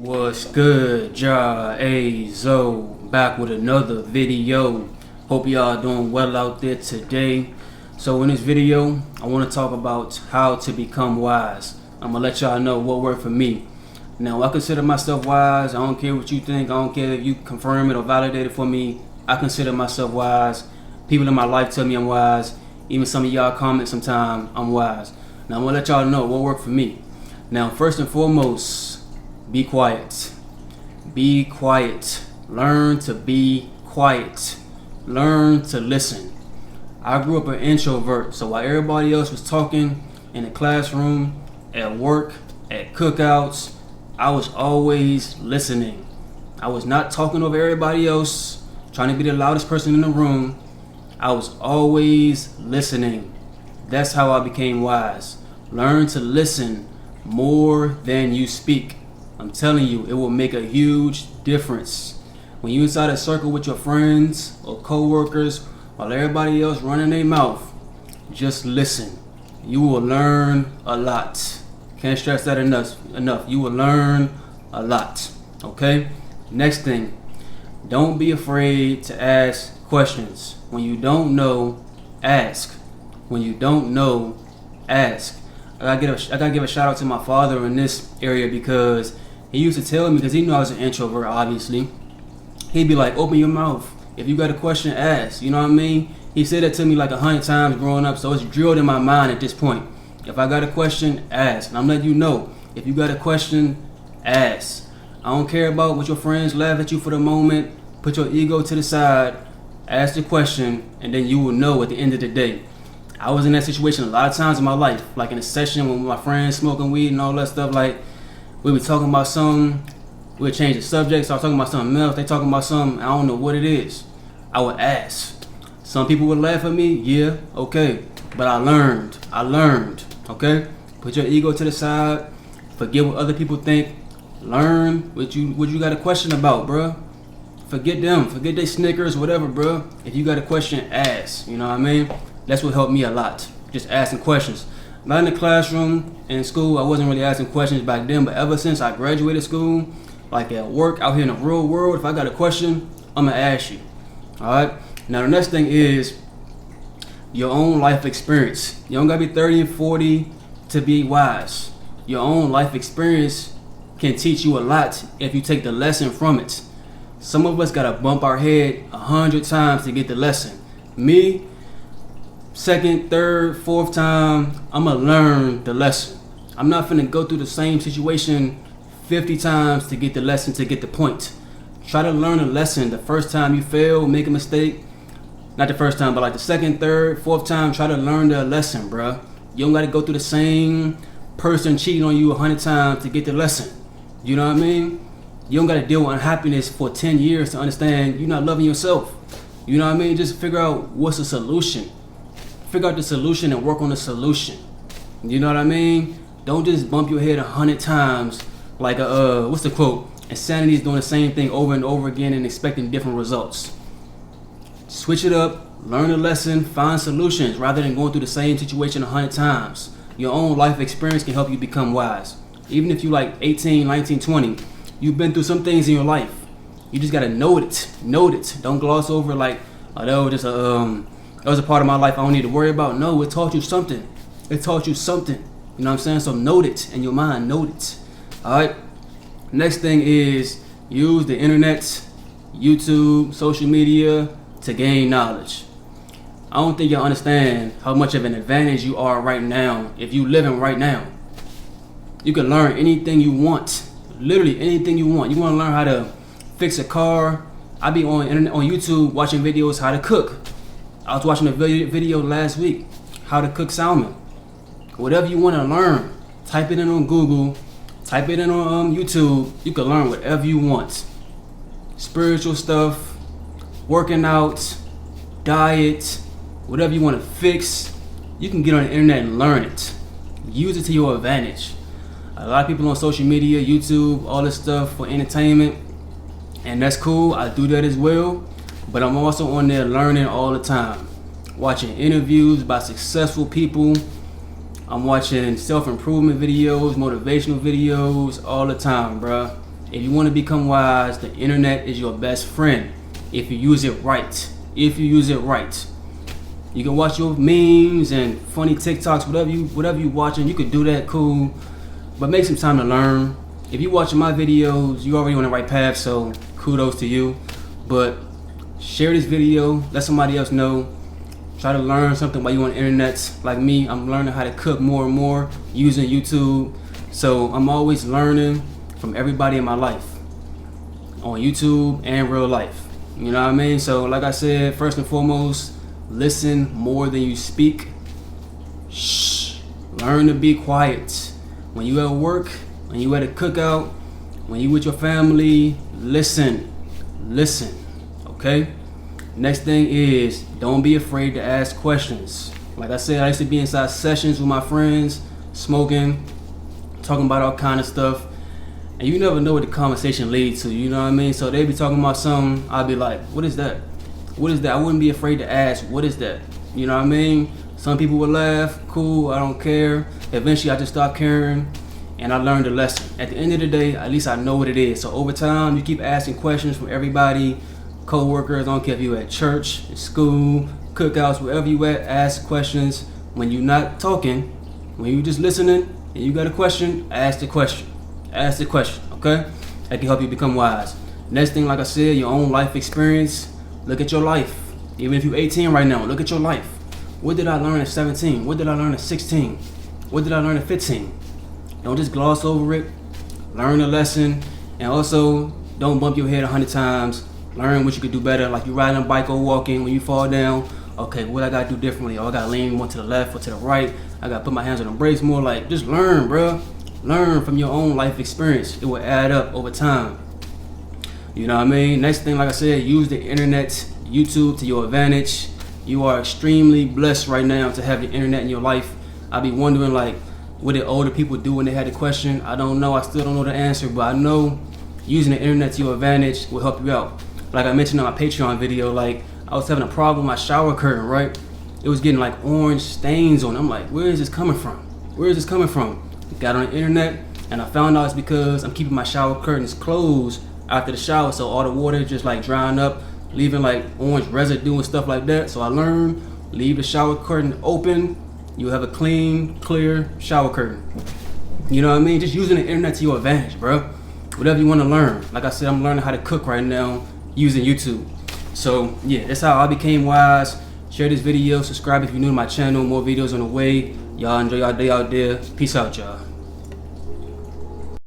What's good, ayezo, back with another video. Hope y'all doing well out there today. So in this video, I want to talk about how to become wise. I'm gonna let y'all know what worked for me. Now, I consider myself wise. I don't care what you think. I don't care if you confirm it or validate it for me. I consider myself wise. People in my life tell me I'm wise. Even some of y'all comment sometime I'm wise. Now, I'm gonna let y'all know what worked for me. Now, first and foremost, be quiet. Be quiet. Learn to be quiet. Learn to listen. I grew up an introvert, so while everybody else was talking in the classroom, at work, at cookouts, I was always listening. I was not talking over everybody else, trying to be the loudest person in the room. I was always listening. That's how I became wise. Learn to listen more than you speak. I'm telling you, it will make a huge difference. When you're inside a circle with your friends or co-workers, while everybody else running their mouth, just listen. You will learn a lot. Can't stress that enough. You will learn a lot. Okay? Next thing, don't be afraid to ask questions. When you don't know, ask. When you don't know, ask. I gotta give a shout out to my father in this area, because he used to tell me, because he knew I was an introvert, obviously. He'd be like, open your mouth. If you got a question, ask. You know what I mean? He said that to me like 100 times growing up, so it's drilled in my mind at this point. If I got a question, ask. And I'm letting you know, if you got a question, ask. I don't care about what your friends laugh at you for the moment. Put your ego to the side, ask the question, and then you will know at the end of the day. I was in that situation a lot of times in my life, like in a session when my friends smoking weed and all that stuff. Like, we were talking about something, we would change the subject, start talking about something else, they talking about something, I don't know what it is. I would ask. Some people would laugh at me, yeah, okay, but I learned, okay? Put your ego to the side, forget what other people think, learn what you got a question about, bruh. Forget them, forget their Snickers, whatever, bruh. If you got a question, ask, you know what I mean? That's what helped me a lot, just asking questions. Not in the classroom, in school, I wasn't really asking questions back then, but ever since I graduated school, like at work, out here in the real world, if I got a question, I'm gonna ask you, all right? Now the next thing is your own life experience. You don't gotta be 30 and 40 to be wise. Your own life experience can teach you a lot if you take the lesson from it. Some of us gotta bump our head 100 times to get the lesson. Me, second, third, fourth time, I'ma learn the lesson. I'm not finna go through the same situation 50 times to get the lesson, to get the point. Try to learn a lesson. The first time you fail, make a mistake, not the first time, but like the second, third, fourth time, try to learn the lesson, bruh. You don't gotta go through the same person cheating on you 100 times to get the lesson. You know what I mean? You don't gotta deal with unhappiness for 10 years to understand you're not loving yourself. You know what I mean? Just figure out what's the solution. Figure out the solution and work on the solution. You know what I mean? Don't just bump your head 100 times like what's the quote? Insanity is doing the same thing over and over again and expecting different results. Switch it up, learn a lesson, find solutions rather than going through the same situation 100 times. Your own life experience can help you become wise. Even if you like 18, 19, 20, you've been through some things in your life. You just gotta note it. Don't gloss over like, oh, that was a part of my life I don't need to worry about. No, it taught you something. You know what I'm saying? So note it in your mind, note it. All right. Next thing is use the internet, YouTube, social media to gain knowledge. I don't think y'all understand how much of an advantage you are right now if you living right now. You can learn anything you want, literally anything you want. You want to learn how to fix a car? I be on YouTube watching videos how to cook. I was watching a video last week, how to cook salmon. Whatever you want to learn, type it in on Google, type it in on YouTube. You can learn whatever you want. Spiritual stuff, working out, diet, whatever you want to fix, you can get on the internet and learn it. Use it to your advantage. A lot of people on social media, YouTube, all this stuff for entertainment, and that's cool. I do that as well. But I'm also on there learning all the time. Watching interviews by successful people, I'm watching self-improvement videos, motivational videos all the time, bruh. If you want to become wise, the internet is your best friend if you use it right. If you use it right. You can watch your memes and funny TikToks, whatever you watching, you could do that, cool. But make some time to learn. If you're watching my videos, you're already on the right path, so kudos to you. But share this video, let somebody else know. Try to learn something while you're on the internet. Like me, I'm learning how to cook more and more using YouTube. So I'm always learning from everybody in my life on YouTube and real life. You know what I mean? So like I said, first and foremost, listen more than you speak. Shh. Learn to be quiet. When you at work, when you at a cookout, when you with your family, listen. Listen. Okay? Next thing is, don't be afraid to ask questions. Like I said, I used to be inside sessions with my friends, smoking, talking about all kind of stuff. And you never know what the conversation leads to, you know what I mean? So they be talking about something, I'll be like, what is that? What is that? I wouldn't be afraid to ask, what is that? You know what I mean? Some people would laugh, cool, I don't care. Eventually I just stopped caring and I learned a lesson. At the end of the day, at least I know what it is. So over time, you keep asking questions from everybody, co-workers, I don't care if you at church, at school, cookouts, wherever you at, ask questions. When you're not talking, when you're just listening and you got a question, ask the question. Ask the question, okay? That can help you become wise. Next thing, like I said, your own life experience. Look at your life. Even if you're 18 right now, look at your life. What did I learn at 17? What did I learn at 16? What did I learn at 15? Don't just gloss over it. Learn a lesson. And also, don't bump your head 100 times. Learn what you could do better. Like you riding a bike or walking, when you fall down, okay, what I gotta do differently? Oh, I gotta lean more to the left or to the right. I gotta put my hands on the brakes more. Like, just learn, bro. Learn from your own life experience. It will add up over time. You know what I mean? Next thing, like I said, use the internet, YouTube to your advantage. You are extremely blessed right now to have the internet in your life. I be wondering, like, what did older people do when they had a question? I don't know. I still don't know the answer, but I know using the internet to your advantage will help you out. Like I mentioned in my Patreon video, like I was having a problem with my shower curtain, right? It was getting like orange stains on it. I'm like, where is this coming from? Where is this coming from? Got on the internet and I found out it's because I'm keeping my shower curtains closed after the shower, so all the water just like drying up, leaving like orange residue and stuff like that. So I learned, leave the shower curtain open, you'll have a clean, clear shower curtain. You know what I mean? Just using the internet to your advantage, bro. Whatever you want to learn. Like I said, I'm learning how to cook right now using YouTube. So yeah, that's how I became wise. Share this video, subscribe if you're new to my channel, more videos on the way. Y'all enjoy y'all day out there. Peace out, y'all.